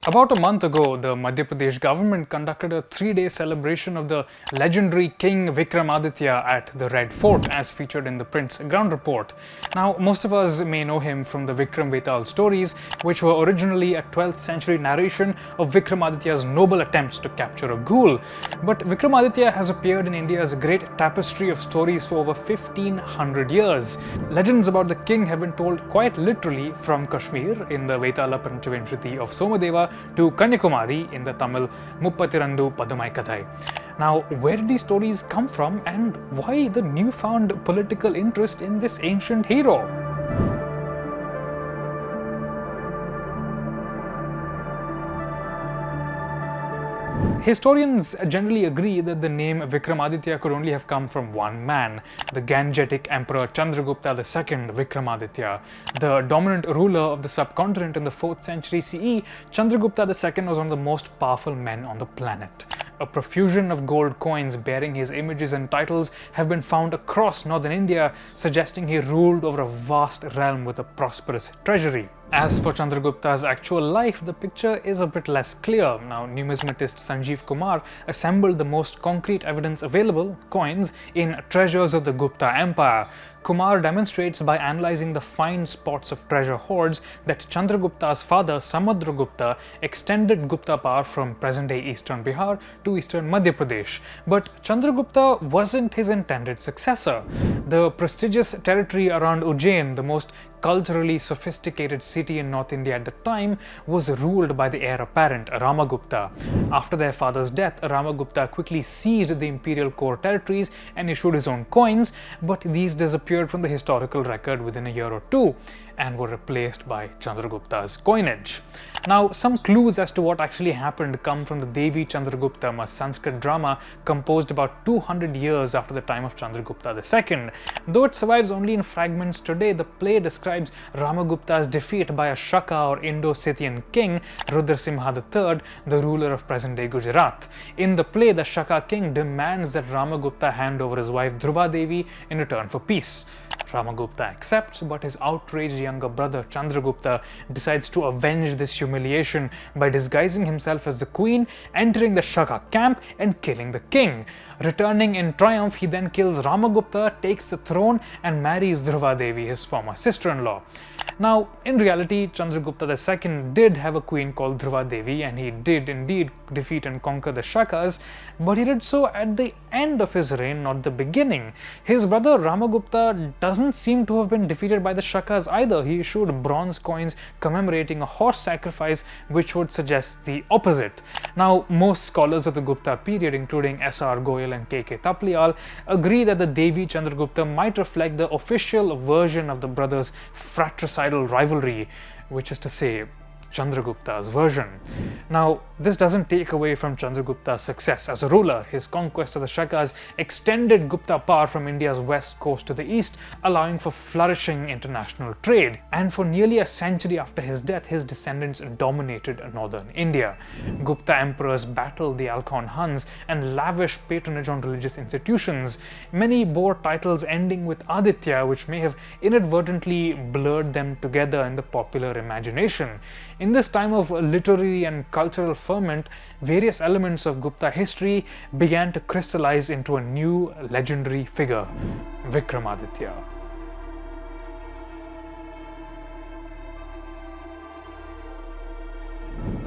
About a month ago, the Madhya Pradesh government conducted a 3-day celebration of the legendary King Vikramaditya at the Red Fort, as featured in the Print's ground report. Now, most of us may know him from the Vikram Vetal stories, which were originally a 12th century narration of Vikramaditya's noble attempts to capture a ghoul. But Vikramaditya has appeared in India's great tapestry of stories for over 1500 years. Legends about the king have been told quite literally from Kashmir in the Vetala-Pancha-Vimsati of Somadeva to Kanyakumari in the Tamil Muppattirantu-pathumai-kathai. Now, where did these stories come from, and why the newfound political interest in this ancient hero? Historians generally agree that the name Vikramaditya could only have come from one man, the Gangetic Emperor Chandra Gupta II Vikramaditya. The dominant ruler of the subcontinent in the 4th century CE, Chandra Gupta II was one of the most powerful men on the planet. A profusion of gold coins bearing his images and titles have been found across northern India, suggesting he ruled over a vast realm with a prosperous treasury. As for Chandragupta's actual life, the picture is a bit less clear. Now, numismatist Sanjeev Kumar assembled the most concrete evidence available, coins, in Treasures of the Gupta Empire. Kumar demonstrates by analyzing the fine spots of treasure hoards that Chandragupta's father Samudragupta extended Gupta power from present-day eastern Bihar to eastern Madhya Pradesh. But Chandragupta wasn't his intended successor. The prestigious territory around Ujjain, the most culturally sophisticated city in North India at the time, was ruled by the heir apparent Ramagupta. After their father's death, Ramagupta quickly seized the imperial core territories and issued his own coins, but these disappeared from the historical record within a year or two and were replaced by Chandragupta's coinage. Now, some clues as to what actually happened come from the Devi Chandraguptam, a Sanskrit drama composed about 200 years after the time of Chandragupta II. Though it survives only in fragments today, the play describes Ramagupta's defeat by a Shaka or Indo-Scythian king, Rudrasimha III, the ruler of present-day Gujarat. In the play, the Shaka king demands that Ramagupta hand over his wife Dhruva Devi in return for peace. Ramagupta accepts, but his outraged younger brother Chandragupta decides to avenge this humiliation by disguising himself as the queen, entering the Shaka camp and killing the king. Returning in triumph, he then kills Ramagupta, takes the throne and marries Dhruva Devi, his former sister-in-law. Now, in reality, Chandragupta II did have a queen called Dhruva Devi, and he did indeed defeat and conquer the Shakas, but he did so at the end of his reign, not the beginning. His brother Ramagupta doesn't seem to have been defeated by the Shakas either. He issued bronze coins commemorating a horse sacrifice, which would suggest the opposite. Now, most scholars of the Gupta period, including S.R. Goyal and K.K. Taplial, agree that the Devi Chandragupta might reflect the official version of the brothers' fratricidal rivalry, which is to say, Chandragupta's version. Now, this doesn't take away from Chandragupta's success as a ruler. His conquest of the Shakas extended Gupta power from India's west coast to the east, allowing for flourishing international trade. And for nearly a century after his death, his descendants dominated northern India. Gupta emperors battled the Alchon Huns and lavished patronage on religious institutions. Many bore titles ending with Aditya, which may have inadvertently blurred them together in the popular imagination. In this time of literary and cultural ferment, various elements of Gupta history began to crystallize into a new legendary figure, Vikramaditya.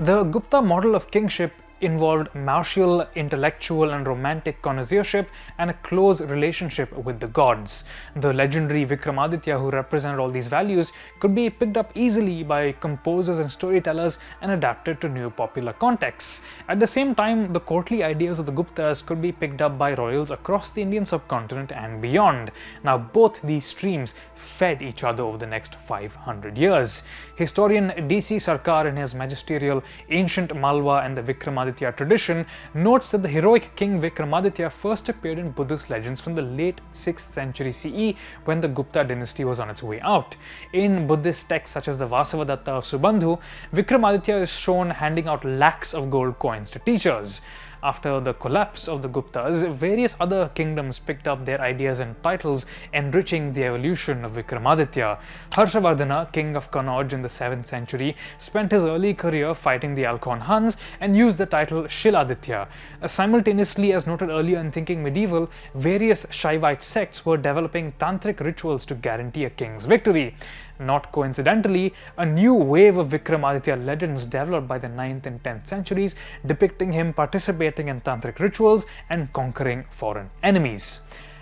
The Gupta model of kingship involved martial, intellectual and romantic connoisseurship and a close relationship with the gods. The legendary Vikramaditya, who represented all these values, could be picked up easily by composers and storytellers and adapted to new popular contexts. At the same time, the courtly ideas of the Guptas could be picked up by royals across the Indian subcontinent and beyond. Now, both these streams fed each other over the next 500 years. Historian D.C. Sarkar, in his magisterial Ancient Malwa and the Vikramaditya tradition, notes that the heroic king Vikramaditya first appeared in Buddhist legends from the late 6th century CE, when the Gupta dynasty was on its way out. In Buddhist texts such as the Vasavadatta of Subandhu, Vikramaditya is shown handing out lakhs of gold coins to teachers. After the collapse of the Guptas, various other kingdoms picked up their ideas and titles, enriching the evolution of Vikramaditya. Harshavardhana, king of Kannauj in the 7th century, spent his early career fighting the Alchon Huns and used the title Shiladitya. Simultaneously, as noted earlier in Thinking Medieval, various Shaivite sects were developing tantric rituals to guarantee a king's victory. Not coincidentally, a new wave of Vikramaditya legends developed by the 9th and 10th centuries, depicting him participating in tantric rituals and conquering foreign enemies.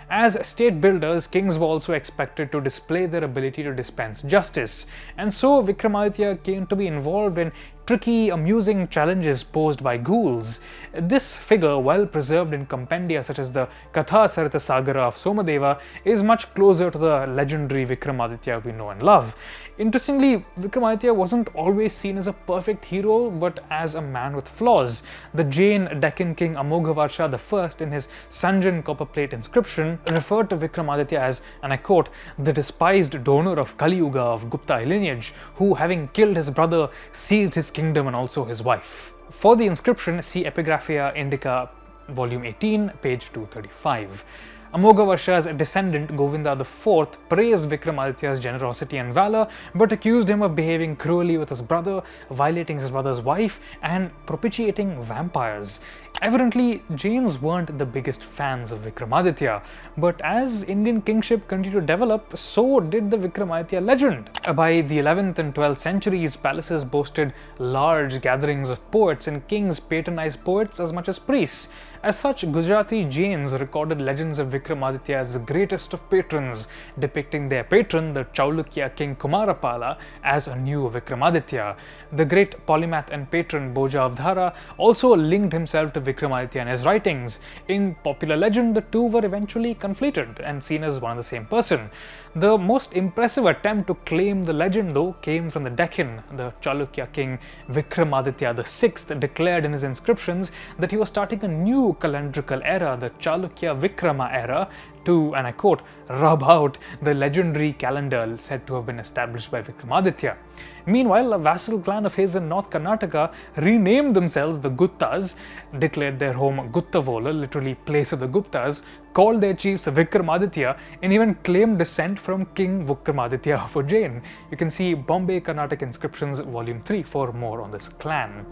As state builders, kings were also expected to display their ability to dispense justice, and so Vikramaditya came to be involved in tricky, amusing challenges posed by ghouls. This figure, well preserved in compendia such as the Katha Sarita Sagara of Somadeva, is much closer to the legendary Vikramaditya we know and love. Interestingly, Vikramaditya wasn't always seen as a perfect hero, but as a man with flaws. The Jain Deccan king Amoghavardha I, in his Sanjan copperplate inscription, referred to Vikramaditya as, and I quote, the despised donor of Kali Yuga of Gupta lineage, who, having killed his brother, seized his kingdom and also his wife. For the inscription, see Epigraphia Indica, volume 18, page 235. Amoghavardha's descendant Govinda IV praised Vikramaditya's generosity and valor, but accused him of behaving cruelly with his brother, violating his brother's wife, and propitiating vampires. Evidently, Jains weren't the biggest fans of Vikramaditya, but as Indian kingship continued to develop, so did the Vikramaditya legend. By the 11th and 12th centuries, palaces boasted large gatherings of poets, and kings patronized poets as much as priests. As such, Gujarati Jains recorded legends of Vikramaditya as the greatest of patrons, depicting their patron, the Chalukya king Kumarapala, as a new Vikramaditya. The great polymath and patron Bhoja Avdhara also linked himself to Vikramaditya in his writings. In popular legend, the two were eventually conflated and seen as one and the same person. The most impressive attempt to claim the legend, though, came from the Deccan. The Chalukya king Vikramaditya VI declared in his inscriptions that he was starting a new calendrical era, the Chalukya Vikrama era, to, and I quote, rub out the legendary calendar said to have been established by Vikramaditya. Meanwhile, a vassal clan of his in North Karnataka renamed themselves the Guptas, declared their home Guttavola, literally place of the Guptas, called their chiefs Vikramaditya, and even claimed descent from King Vikramaditya of Jain. You can see Bombay Karnataka Inscriptions, Volume 3 for more on this clan.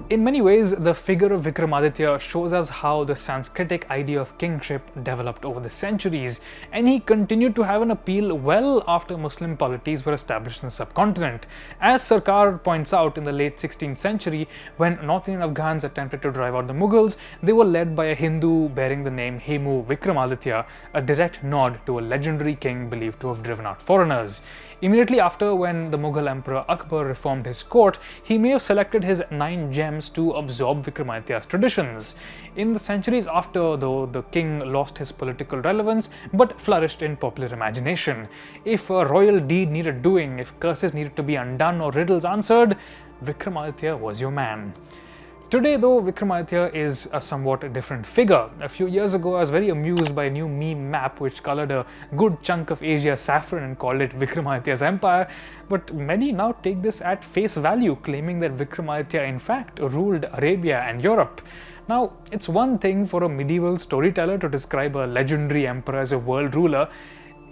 In many ways, the figure of Vikramaditya shows us how the Sanskritic idea of kingship developed over the centuries, and he continued to have an appeal well after Muslim polities were established in the subcontinent. As Shekhar points out, in the late 16th century, when North Indian Afghans attempted to drive out the Mughals, they were led by a Hindu bearing the name Hemu Vikramaditya, a direct nod to a legendary king believed to have driven out foreigners. Immediately after, when the Mughal Emperor Akbar reformed his court, he may have selected his 9 gems to absorb Vikramaditya's traditions. In the centuries after, though, the king lost his political relevance but flourished in popular imagination. If a royal deed needed doing, if curses needed to be undone or riddles answered, Vikramaditya was your man. Today, though, Vikramaditya is a somewhat different figure. A few years ago, I was very amused by a new meme map which colored a good chunk of Asia saffron and called it Vikramaditya's empire, but many now take this at face value, claiming that Vikramaditya in fact ruled Arabia and Europe. Now, it's one thing for a medieval storyteller to describe a legendary emperor as a world ruler.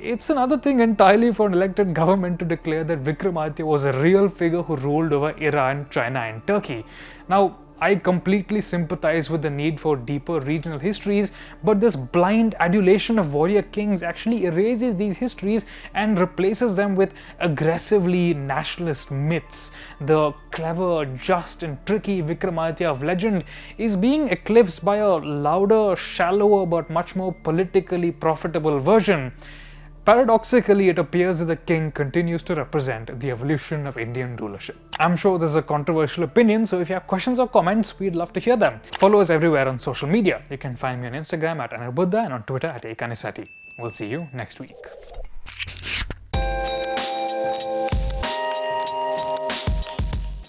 It's another thing entirely for an elected government to declare that Vikramaditya was a real figure who ruled over Iran, China and Turkey. Now, I completely sympathize with the need for deeper regional histories, but this blind adulation of warrior kings actually erases these histories and replaces them with aggressively nationalist myths. The clever, just and tricky Vikramaditya of legend is being eclipsed by a louder, shallower but much more politically profitable version. Paradoxically, it appears that the king continues to represent the evolution of Indian rulership. I'm sure this is a controversial opinion, so if you have questions or comments, we'd love to hear them. Follow us everywhere on social media. You can find me on Instagram at Anirudh and on Twitter at Kanisetti. We'll see you next week.